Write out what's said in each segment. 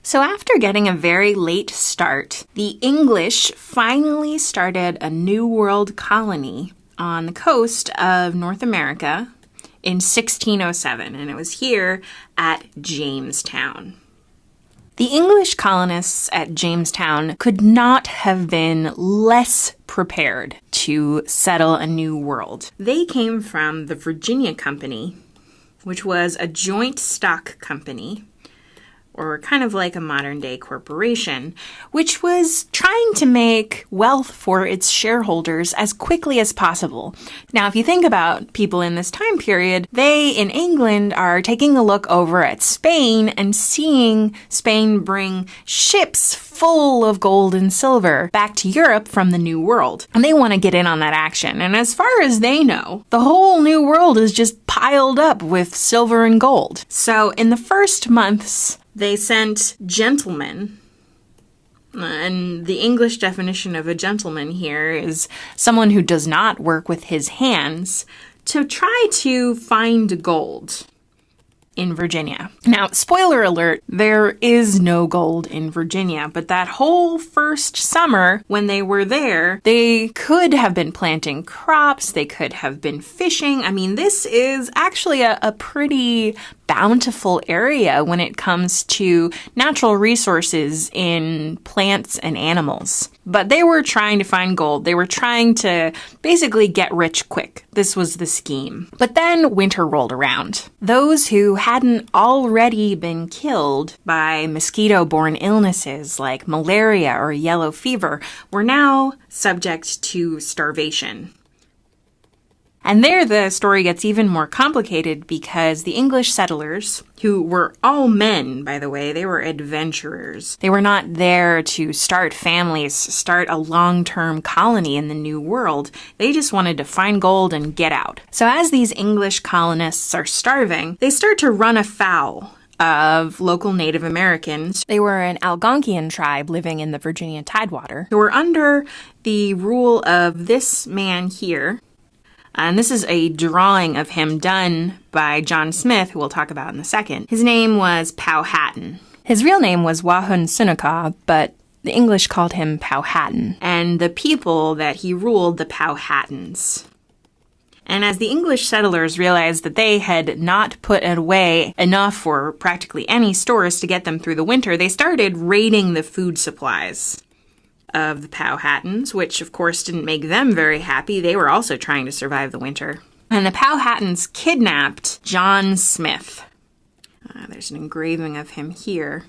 So after getting a very late start, the English finally started a New World colony on the coast of North America in 1607, and it was here at Jamestown. The English colonists at Jamestown could not have been less prepared to settle a new world. They came from the Virginia Company, which was a joint stock company, or kind of like a modern-day corporation, which was trying to make wealth for its shareholders as quickly as possible. Now, if you think about people in this time period, they, in England, are taking a look over at Spain and seeing Spain bring ships full of gold and silver back to Europe from the New World. And they want to get in on that action. And as far as they know, the whole New World is just piled up with silver and gold. So in the first months, they sent gentlemen, and the English definition of a gentleman here is someone who does not work with his hands, to try to find gold in Virginia. Now, spoiler alert, there is no gold in Virginia, but that whole first summer when they were there, they could have been planting crops, they could have been fishing. I mean, this is actually a pretty bountiful area when it comes to natural resources in plants and animals. But they were trying to find gold. They were trying to basically get rich quick. This was the scheme. But then winter rolled around. Those who hadn't already been killed by mosquito-borne illnesses like malaria or yellow fever were now subject to starvation. And there the story gets even more complicated because the English settlers, who were all men, by the way, they were adventurers. They were not there to start families, start a long-term colony in the New World. They just wanted to find gold and get out. So as these English colonists are starving, they start to run afoul of local Native Americans. They were an Algonquian tribe living in the Virginia Tidewater, who were under the rule of this man here. And this is a drawing of him done by John Smith, who we'll talk about in a second. His name was Powhatan. His real name was Wahun Seneca, but the English called him Powhatan. And the people that he ruled, the Powhatans. And as the English settlers realized that they had not put away enough for practically any stores to get them through the winter, they started raiding the food supplies of the Powhatans, which of course didn't make them very happy. They were also trying to survive the winter. And the Powhatans kidnapped John Smith. There's an engraving of him here.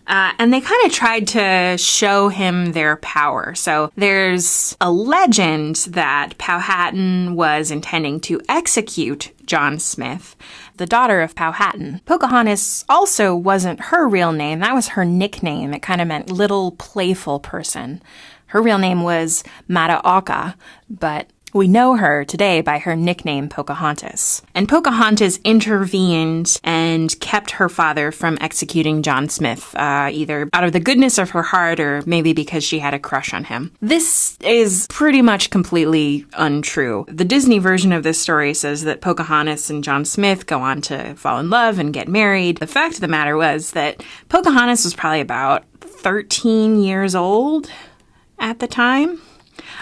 And they kind of tried to show him their power. So there's a legend that Powhatan was intending to execute John Smith, the daughter of Powhatan. Pocahontas also wasn't her real name. That was her nickname. It kind of meant little playful person. Her real name was Mataoka, but we know her today by her nickname Pocahontas. And Pocahontas intervened and kept her father from executing John Smith, either out of the goodness of her heart or maybe because she had a crush on him. This is pretty much completely untrue. The Disney version of this story says that Pocahontas and John Smith go on to fall in love and get married. The fact of the matter was that Pocahontas was probably about 13 years old at the time.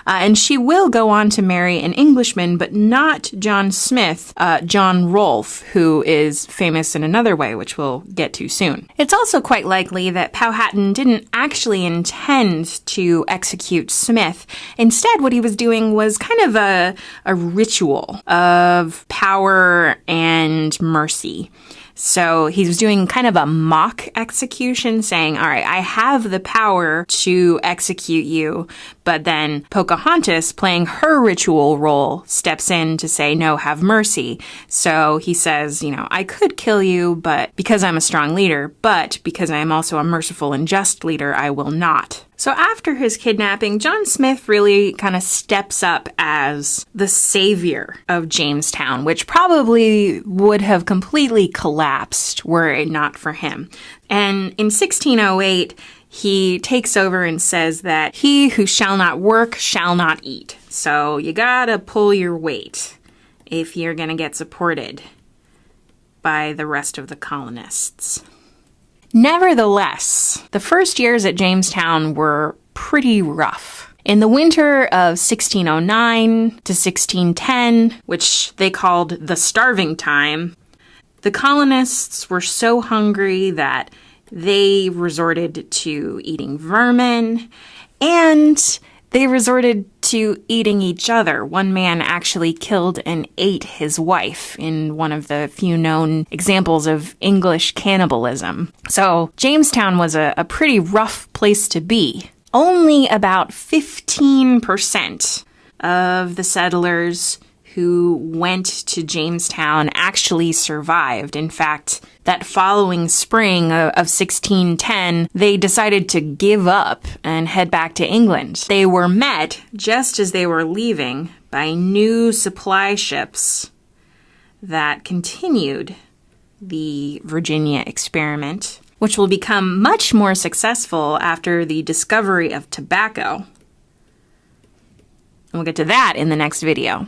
And she will go on to marry an Englishman, but not John Smith, John Rolfe, who is famous in another way, which we'll get to soon. It's also quite likely that Powhatan didn't actually intend to execute Smith. Instead, what he was doing was kind of a ritual of power and mercy. So he was doing kind of a mock execution, saying, all right, I have the power to execute you. But then Pocahontas, playing her ritual role, steps in to say, no, have mercy. So he says, I could kill you, but because I'm a strong leader, but because I am also a merciful and just leader, I will not. So after his kidnapping, John Smith really kind of steps up as the savior of Jamestown, which probably would have completely collapsed were it not for him. And in 1608, he takes over and says that he who shall not work shall not eat. So you gotta pull your weight if you're gonna get supported by the rest of the colonists. Nevertheless, the first years at Jamestown were pretty rough. In the winter of 1609 to 1610, which they called the starving time, the colonists were so hungry that they resorted to eating vermin, and they resorted to eating each other. One man actually killed and ate his wife in one of the few known examples of English cannibalism. So Jamestown was a pretty rough place to be. Only about 15% of the settlers who went to Jamestown actually survived. In fact, that following spring of 1610, they decided to give up and head back to England. They were met, just as they were leaving, by new supply ships that continued the Virginia experiment, which will become much more successful after the discovery of tobacco. And we'll get to that in the next video.